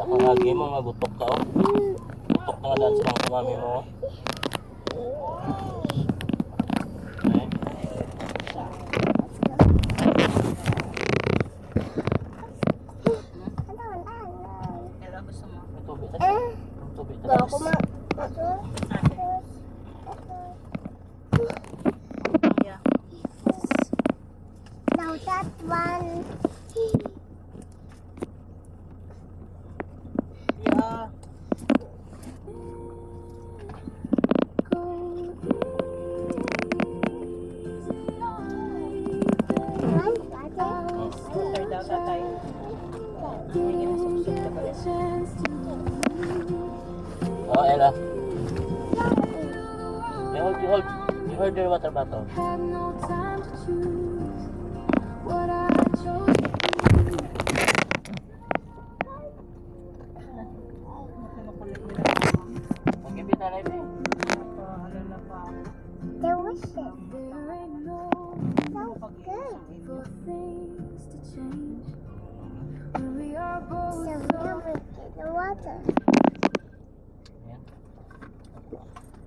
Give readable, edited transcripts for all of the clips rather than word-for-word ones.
Nakangagi mo, magutok ka oh. Gutok na nga daan silang kumami mo oh. Now that one. Yeah. Water daw, tatay. Hindi na susok na pala. Oh, Ella. You hold your water bottle. Okay, bitanay ba? There was it. So good. So we can get the water. Ayan.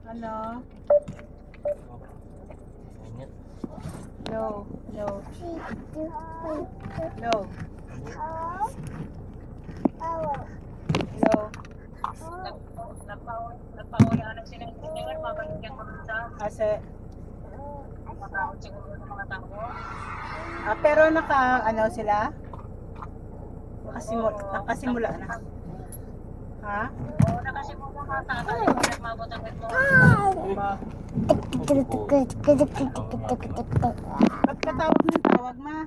Ano? Init. No. No. 3, 2, 1. No. Oh. No. Nagpauna na sila ng engineer, mabalik yung mga tao. Kasi, Matakot siguro ng mga tao. pero ano sila? Nakasimula na. Ha? Oo, nakasimula mga tao. Yung nagmabot ang ito. Ba't katawag ng tawag, ma?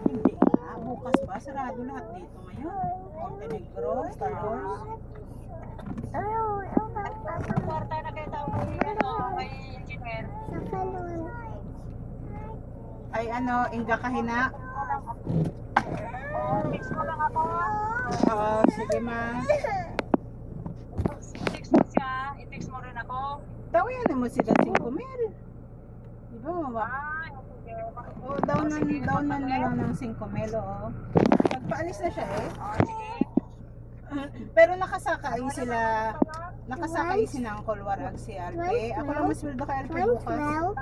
Hindi na. Bukas ba? Sarado lahat dito ngayon. Montenegro, Star Wars. Kwarta na kayo tao kay engineer. Ay Inga Kahina. Text mo lang ako. Oo, sige ma. Text mo siya. I-text mo rin ako. Tawayan mo sila 5 mil. Di ba mama? Ay, sige. Oo, downan na lang ng 5 mil, oo. Nagpaalis na siya eh. Sige. Pero nakasakay si Uncle Warag si Alpe. Ako lang masweldo kay Alpe bukas. Oo,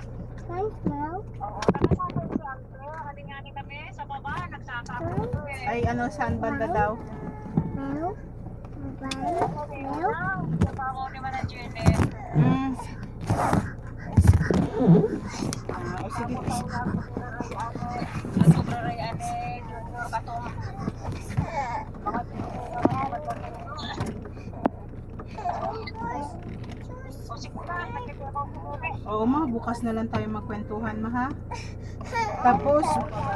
nakasama si Alpe. Halingani kami sa baba. Nagsaka ako eh. Ay saan banda daw? Trabaho ni Mana Jenny. O sige. Ang sobraray ane, junior ka to. Mga o sige na, nagkikipaw ko muna. Oo ma, bukas na lang tayo magkwentuhan ma ha.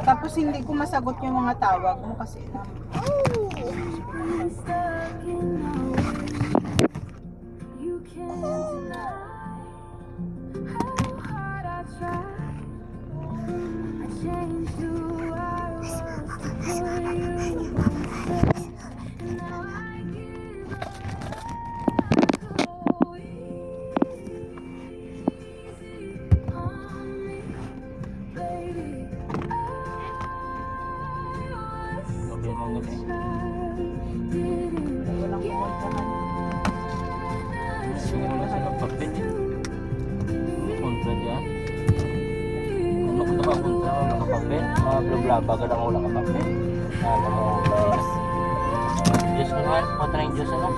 Tapos hindi ko masagot yung mga tawag mo kasi Okay, mong gabi. walang kumontrahan. Sige mo na sa kapapit eh. Kontra dyan. Ano ko nakakontra o nakapapit? Mga blabla ka lang wala kapapit. Ano mo? Diyos ko man, kontra yung Diyos ano?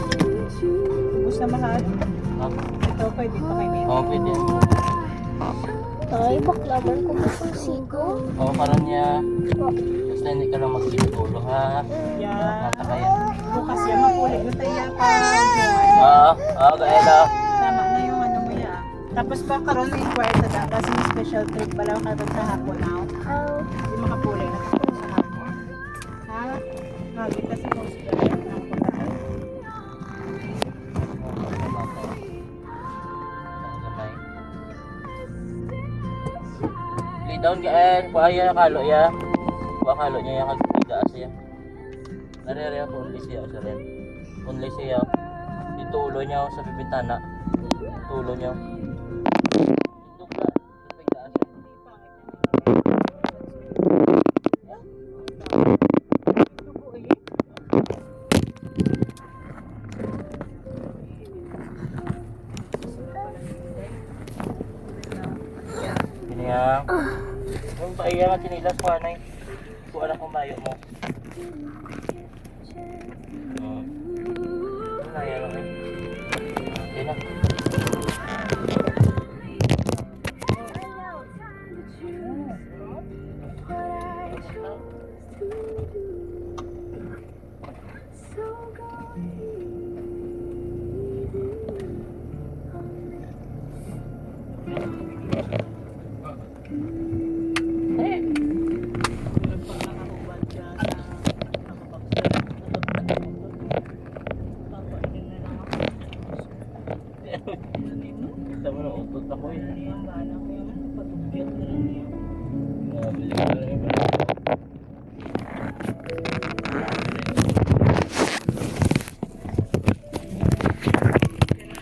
Ubus na mahal. Ha? Ito pwede pa kay Mimi. Oo, pwede. Ay, baklaman ko ba itong sigo? Oo, parang niya. Basta hindi ka lang magkitulo ha. Yeah. Mata ka yan. Bukas yan mapulit na tayo pa. Oo, Gaela. Tama na yung ano mo ya. Tapos pa karon inquire sa data kasi may special trip pala karon sa hapon now. Hindi makapuli na tapos sa hapon. Ha? Lagi kasi kung sila ng pagkain. Lay down gaan, kuaya na kalo ya. Kuha kalo niya yung kagtigaas siya. Narere ako only siya sa rin. Only siya. Itulo niya sa bibintana. Tulo niya. Indog na. Sa pagtaas. ilas ko anay. Kuha na kung mayo mo. Ano na yan, okay? Okay na. Kita mo na utot ako eh.